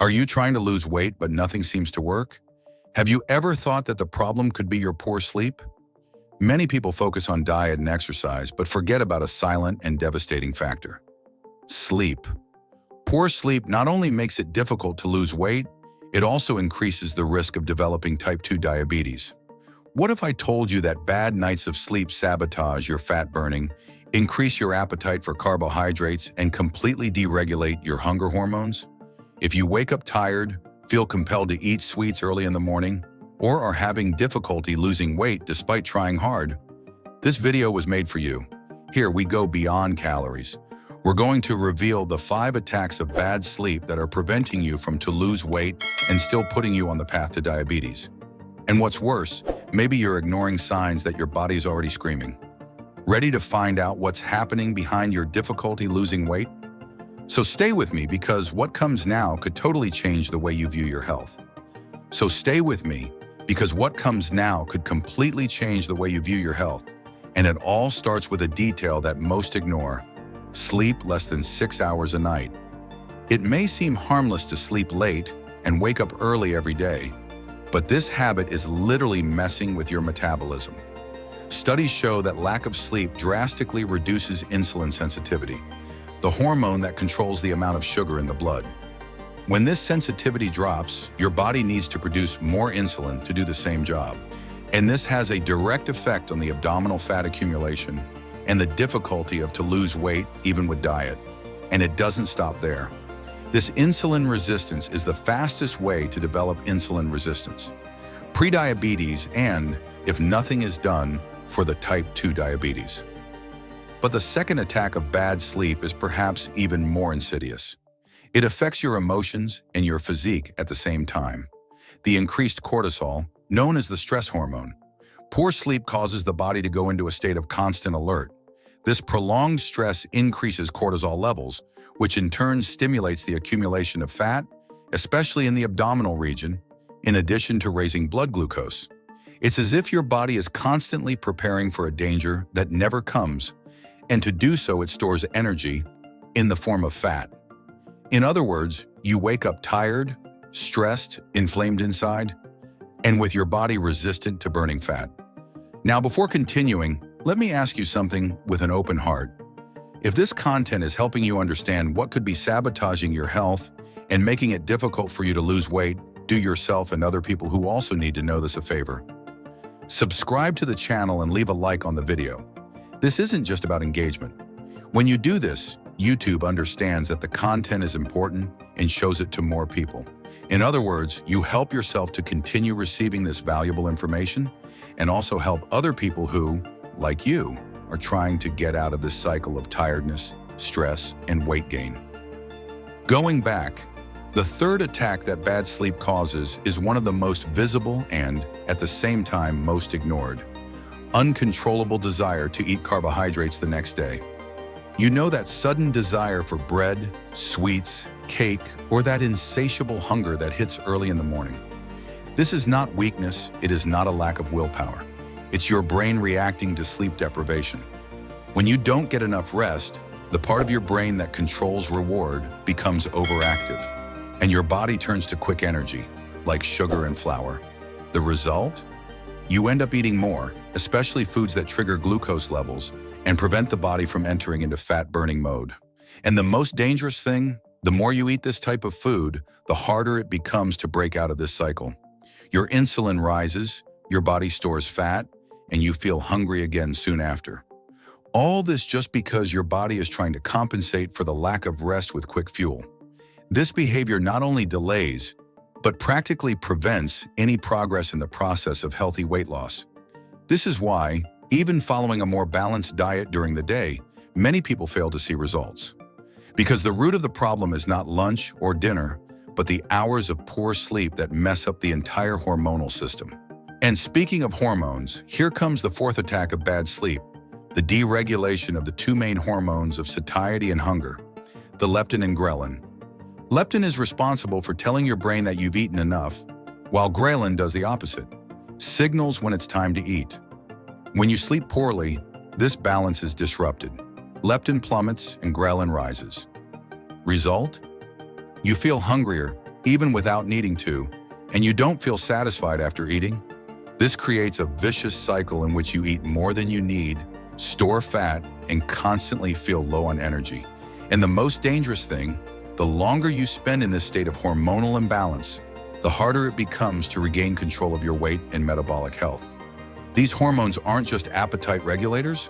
Are you trying to lose weight but nothing seems to work? Have you ever thought that the problem could be your poor sleep? Many people focus on diet and exercise but forget about a silent and devastating factor: sleep. Poor sleep not only makes it difficult to lose weight, it also increases the risk of developing type 2 diabetes. What if I told you that bad nights of sleep sabotage your fat burning, increase your appetite for carbohydrates, and completely deregulate your hunger hormones? If you wake up tired, feel compelled to eat sweets early in the morning, or are having difficulty losing weight despite trying hard, this video was made for you. Here we go beyond calories. We're going to reveal the 5 attacks of bad sleep that are preventing you from to lose weight and still putting you on the path to diabetes. And what's worse, maybe you're ignoring signs that your body's already screaming. Ready to find out what's happening behind your difficulty losing weight? So stay with me, because what comes now could totally change the way you view your health. So stay with me, because what comes now could completely change the way you view your health. And it all starts with a detail that most ignore: sleep less than 6 hours a night. It may seem harmless to sleep late and wake up early every day, but this habit is literally messing with your metabolism. Studies show that lack of sleep drastically reduces insulin sensitivity, the hormone that controls the amount of sugar in the blood. When this sensitivity drops, your body needs to produce more insulin to do the same job. And this has a direct effect on the abdominal fat accumulation and the difficulty of to lose weight even with diet. And it doesn't stop there. This insulin resistance is the fastest way to develop insulin resistance, prediabetes, and, if nothing is done, for the type 2 diabetes. But the second attack of bad sleep is perhaps even more insidious. It affects your emotions and your physique at the same time. The increased cortisol, known as the stress hormone. Poor sleep causes the body to go into a state of constant alert. This prolonged stress increases cortisol levels, which in turn stimulates the accumulation of fat, especially in the abdominal region, in addition to raising blood glucose. It's as if your body is constantly preparing for a danger that never comes, and to do so it stores energy in the form of fat. In other words, you wake up tired, stressed, inflamed inside, and with your body resistant to burning fat. Now, before continuing, let me ask you something with an open heart. If this content is helping you understand what could be sabotaging your health and making it difficult for you to lose weight, do yourself and other people who also need to know this a favor. Subscribe to the channel and leave a like on the video. This isn't just about engagement. When you do this, YouTube understands that the content is important and shows it to more people. In other words, you help yourself to continue receiving this valuable information and also help other people who, like you, are trying to get out of this cycle of tiredness, stress, and weight gain. Going back, the third attack that bad sleep causes is one of the most visible and, at the same time, most ignored: uncontrollable desire to eat carbohydrates the next day. You know, that sudden desire for bread, sweets, cake, or that insatiable hunger that hits early in the morning. This is not weakness, it is not a lack of willpower. It's your brain reacting to sleep deprivation. When you don't get enough rest, the part of your brain that controls reward becomes overactive, and your body turns to quick energy, like sugar and flour. The result? You end up eating more, especially foods that trigger glucose levels and prevent the body from entering into fat-burning mode. And the most dangerous thing, the more you eat this type of food, the harder it becomes to break out of this cycle. Your insulin rises, your body stores fat, and you feel hungry again soon after. All this just because your body is trying to compensate for the lack of rest with quick fuel. This behavior not only delays, but practically prevents any progress in the process of healthy weight loss. This is why, even following a more balanced diet during the day, many people fail to see results. Because the root of the problem is not lunch or dinner, but the hours of poor sleep that mess up the entire hormonal system. And speaking of hormones, here comes the fourth attack of bad sleep: the deregulation of the two main hormones of satiety and hunger, the leptin and ghrelin. Leptin is responsible for telling your brain that you've eaten enough, while ghrelin does the opposite, signals when it's time to eat. When you sleep poorly, this balance is disrupted. Leptin plummets and ghrelin rises. Result? You feel hungrier, even without needing to, and you don't feel satisfied after eating? This creates a vicious cycle in which you eat more than you need, store fat, and constantly feel low on energy. And the most dangerous thing, the longer you spend in this state of hormonal imbalance, the harder it becomes to regain control of your weight and metabolic health. These hormones aren't just appetite regulators,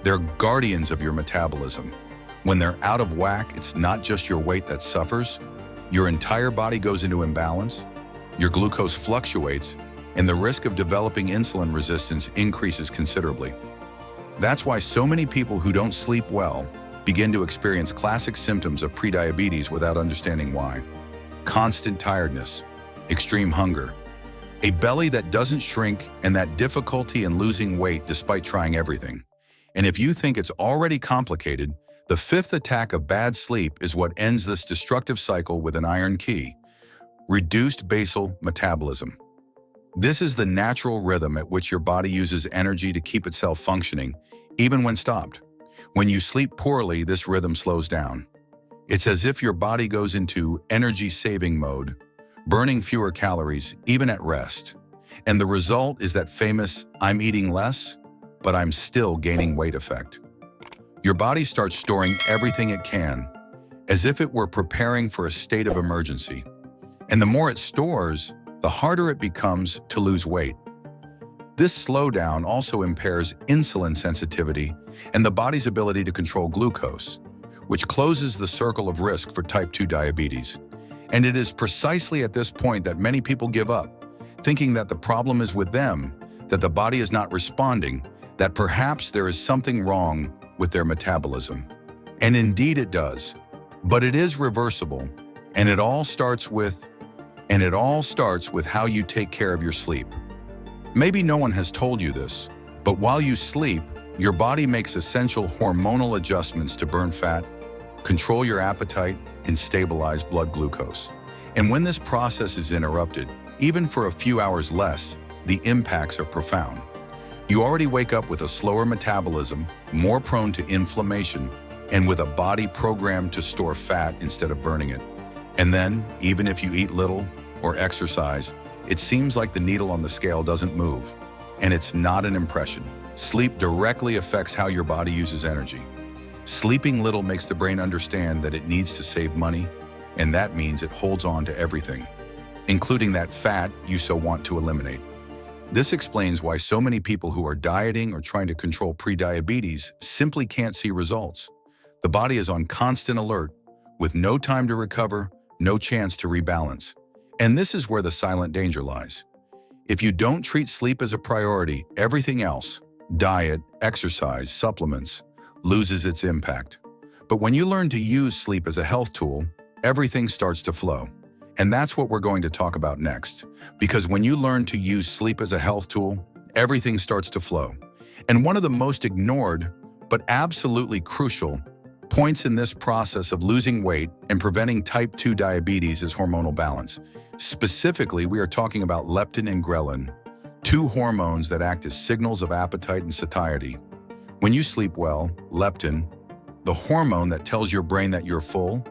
they're guardians of your metabolism. When they're out of whack, it's not just your weight that suffers, your entire body goes into imbalance, your glucose fluctuates, and the risk of developing insulin resistance increases considerably. That's why so many people who don't sleep well begin to experience classic symptoms of prediabetes without understanding why. Constant tiredness, extreme hunger, a belly that doesn't shrink, and that difficulty in losing weight despite trying everything. And if you think it's already complicated, the fifth attack of bad sleep is what ends this destructive cycle with an iron key: reduced basal metabolism. This is the natural rhythm at which your body uses energy to keep itself functioning, even when stopped. When you sleep poorly, this rhythm slows down. It's as if your body goes into energy-saving mode, burning fewer calories, even at rest. And the result is that famous "I'm eating less, but I'm still gaining weight" effect. Your body starts storing everything it can, as if it were preparing for a state of emergency. And the more it stores, the harder it becomes to lose weight. This slowdown also impairs insulin sensitivity and the body's ability to control glucose, which closes the circle of risk for type 2 diabetes. And it is precisely at this point that many people give up, thinking that the problem is with them, that the body is not responding, that perhaps there is something wrong with their metabolism. And indeed it does. But it is reversible, and it all starts with how you take care of your sleep. Maybe no one has told you this, but while you sleep, your body makes essential hormonal adjustments to burn fat, control your appetite, and stabilize blood glucose. And when this process is interrupted, even for a few hours less, the impacts are profound. You already wake up with a slower metabolism, more prone to inflammation, and with a body programmed to store fat instead of burning it. And then, even if you eat little or exercise, it seems like the needle on the scale doesn't move. And it's not an impression. Sleep directly affects how your body uses energy. Sleeping little makes the brain understand that it needs to save money, and that means it holds on to everything, including that fat you so want to eliminate. This explains why so many people who are dieting or trying to control prediabetes simply can't see results. The body is on constant alert, with no time to recover, no chance to rebalance. And this is where the silent danger lies. If you don't treat sleep as a priority, everything else, diet, exercise, supplements, loses its impact. But when you learn to use sleep as a health tool, everything starts to flow. And that's what we're going to talk about next. Because when you learn to use sleep as a health tool, everything starts to flow. And one of the most ignored, but absolutely crucial, points in this process of losing weight and preventing type 2 diabetes is hormonal balance. Specifically, we are talking about leptin and ghrelin, two hormones that act as signals of appetite and satiety. When you sleep well, leptin, the hormone that tells your brain that you're full,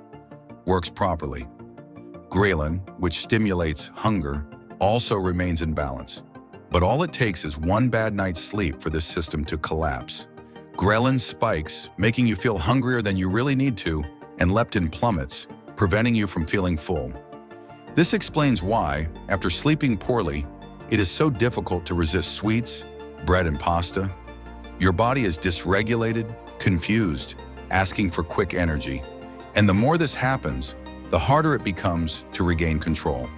works properly. Ghrelin, which stimulates hunger, also remains in balance. But all it takes is one bad night's sleep for this system to collapse. Ghrelin spikes, making you feel hungrier than you really need to, and leptin plummets, preventing you from feeling full. This explains why, after sleeping poorly, it is so difficult to resist sweets, bread, and pasta. Your body is dysregulated, confused, asking for quick energy. And the more this happens, the harder it becomes to regain control.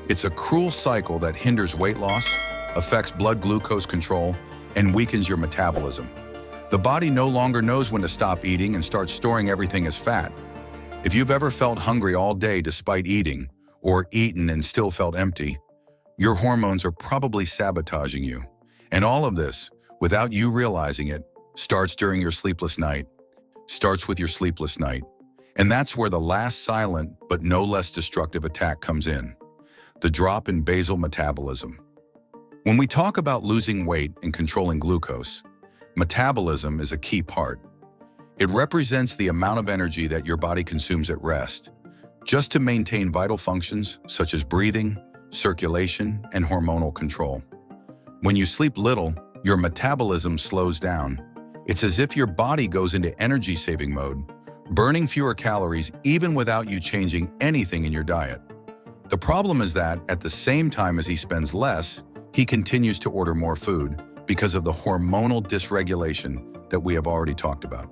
It's a cruel cycle that hinders weight loss, affects blood glucose control, and weakens your metabolism. The body no longer knows when to stop eating and starts storing everything as fat. If you've ever felt hungry all day despite eating, or eaten and still felt empty, your hormones are probably sabotaging you. And all of this, without you realizing it, starts during your sleepless night, starts with your sleepless night. And that's where the last silent but no less destructive attack comes in: the drop in basal metabolism. When we talk about losing weight and controlling glucose, metabolism is a key part. It represents the amount of energy that your body consumes at rest, just to maintain vital functions such as breathing, circulation, and hormonal control. When you sleep little, your metabolism slows down. It's as if your body goes into energy-saving mode, burning fewer calories even without you changing anything in your diet. The problem is that at the same time as he spends less, he continues to order more food because of the hormonal dysregulation that we have already talked about.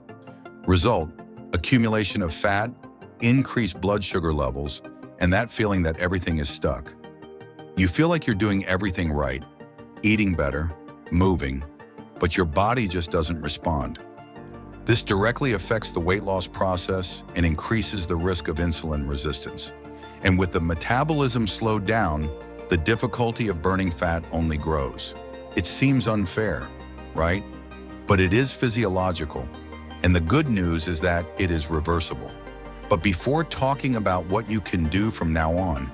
Result: accumulation of fat, increased blood sugar levels, and that feeling that everything is stuck. You feel like you're doing everything right, eating better, moving, but your body just doesn't respond. This directly affects the weight loss process and increases the risk of insulin resistance. And with the metabolism slowed down, the difficulty of burning fat only grows. It seems unfair, right? But it is physiological. And the good news is that it is reversible. But before talking about what you can do from now on,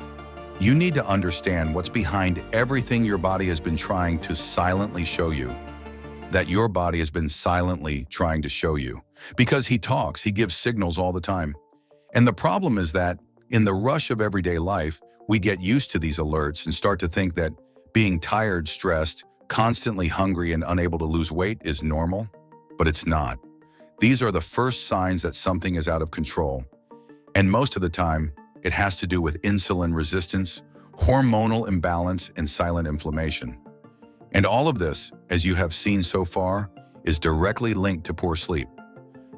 you need to understand what's behind everything your body has been trying to silently show you. That your body has been silently trying to show you. Because he talks, he gives signals all the time. And the problem is that in the rush of everyday life, we get used to these alerts and start to think that being tired, stressed, constantly hungry, and unable to lose weight is normal. But it's not. These are the first signs that something is out of control. And most of the time, it has to do with insulin resistance, hormonal imbalance, and silent inflammation. And all of this, as you have seen so far, is directly linked to poor sleep.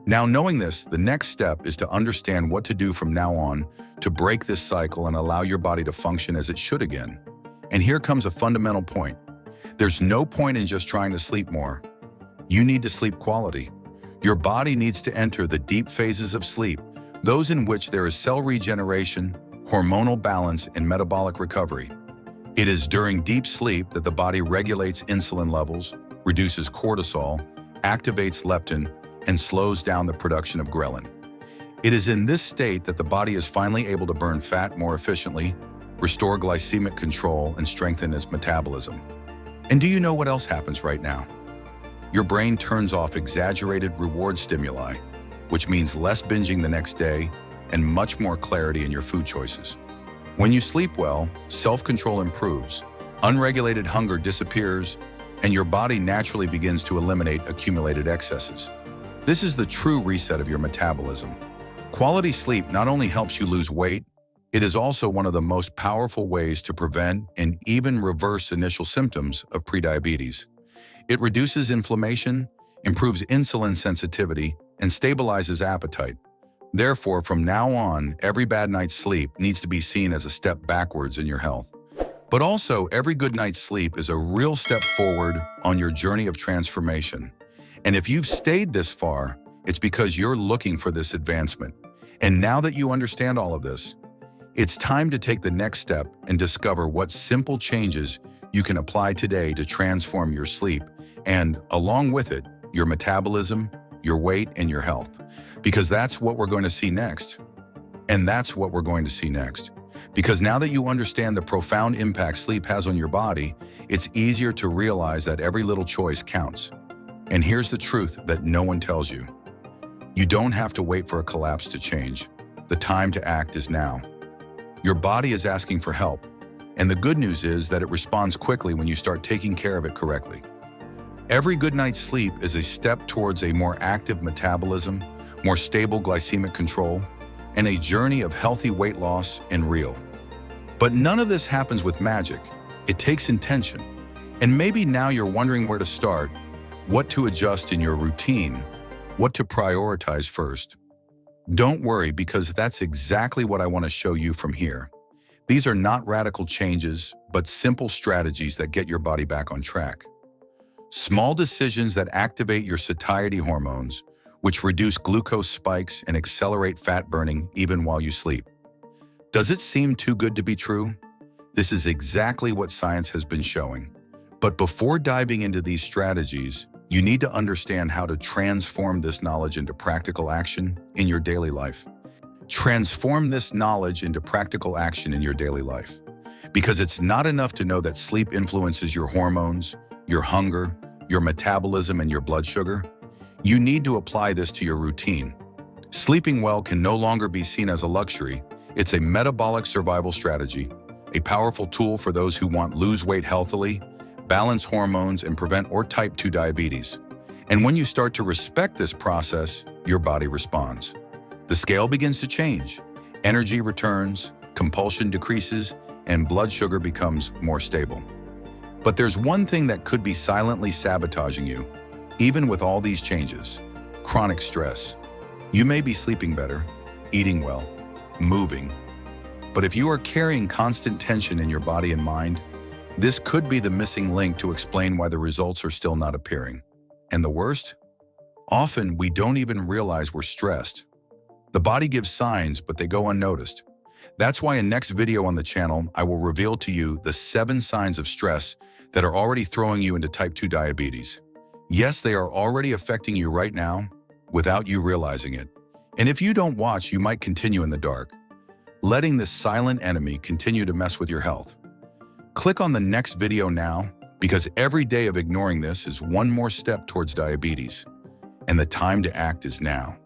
Now, knowing this, the next step is to understand what to do from now on to break this cycle and allow your body to function as it should again. And here comes a fundamental point. There's no point in just trying to sleep more. You need to sleep quality. Your body needs to enter the deep phases of sleep, those in which there is cell regeneration, hormonal balance, and metabolic recovery. It is during deep sleep that the body regulates insulin levels, reduces cortisol, activates leptin, and slows down the production of ghrelin. It is in this state that the body is finally able to burn fat more efficiently, restore glycemic control, and strengthen its metabolism. And do you know what else happens right now? Your brain turns off exaggerated reward stimuli, which means less binging the next day and much more clarity in your food choices. When you sleep well, self-control improves, unregulated hunger disappears, and your body naturally begins to eliminate accumulated excesses. This is the true reset of your metabolism. Quality sleep not only helps you lose weight, it is also one of the most powerful ways to prevent and even reverse initial symptoms of prediabetes. It reduces inflammation, improves insulin sensitivity, and stabilizes appetite. Therefore, from now on, every bad night's sleep needs to be seen as a step backwards in your health. But also, every good night's sleep is a real step forward on your journey of transformation. And if you've stayed this far, it's because you're looking for this advancement. And now that you understand all of this, it's time to take the next step and discover what simple changes you can apply today to transform your sleep and, along with it, your metabolism, your weight, and your health. Because that's what we're going to see next. And that's what we're going to see next. Because now that you understand the profound impact sleep has on your body, it's easier to realize that every little choice counts. And here's the truth that no one tells you. You don't have to wait for a collapse to change. The time to act is now. Your body is asking for help. And the good news is that it responds quickly when you start taking care of it correctly. Every good night's sleep is a step towards a more active metabolism, more stable glycemic control, and a journey of healthy weight loss and real. But none of this happens with magic. It takes intention. And maybe now you're wondering where to start, what to adjust in your routine, what to prioritize first. Don't worry, because that's exactly what I want to show you from here. These are not radical changes, but simple strategies that get your body back on track. Small decisions that activate your satiety hormones, which reduce glucose spikes and accelerate fat burning even while you sleep. Does it seem too good to be true? This is exactly what science has been showing. But before diving into these strategies, you need to understand how to transform this knowledge into practical action in your daily life. Transform this knowledge into practical action in your daily life. Because it's not enough to know that sleep influences your hormones, your hunger, your metabolism, and your blood sugar. You need to apply this to your routine. Sleeping well can no longer be seen as a luxury. It's a metabolic survival strategy, a powerful tool for those who want to lose weight healthily, balance hormones, and prevent or type 2 diabetes. And when you start to respect this process, your body responds. The scale begins to change. Energy returns, compulsion decreases, and blood sugar becomes more stable. But there's one thing that could be silently sabotaging you, even with all these changes: chronic stress. You may be sleeping better, eating well, moving, but if you are carrying constant tension in your body and mind, this could be the missing link to explain why the results are still not appearing. And the worst? Often we don't even realize we're stressed. The body gives signs, but they go unnoticed. That's why in next video on the channel, I will reveal to you the 7 signs of stress that are already throwing you into type 2 diabetes. Yes, they are already affecting you right now without you realizing it. And if you don't watch, you might continue in the dark, letting this silent enemy continue to mess with your health. Click on the next video now, because every day of ignoring this is one more step towards diabetes, and the time to act is now.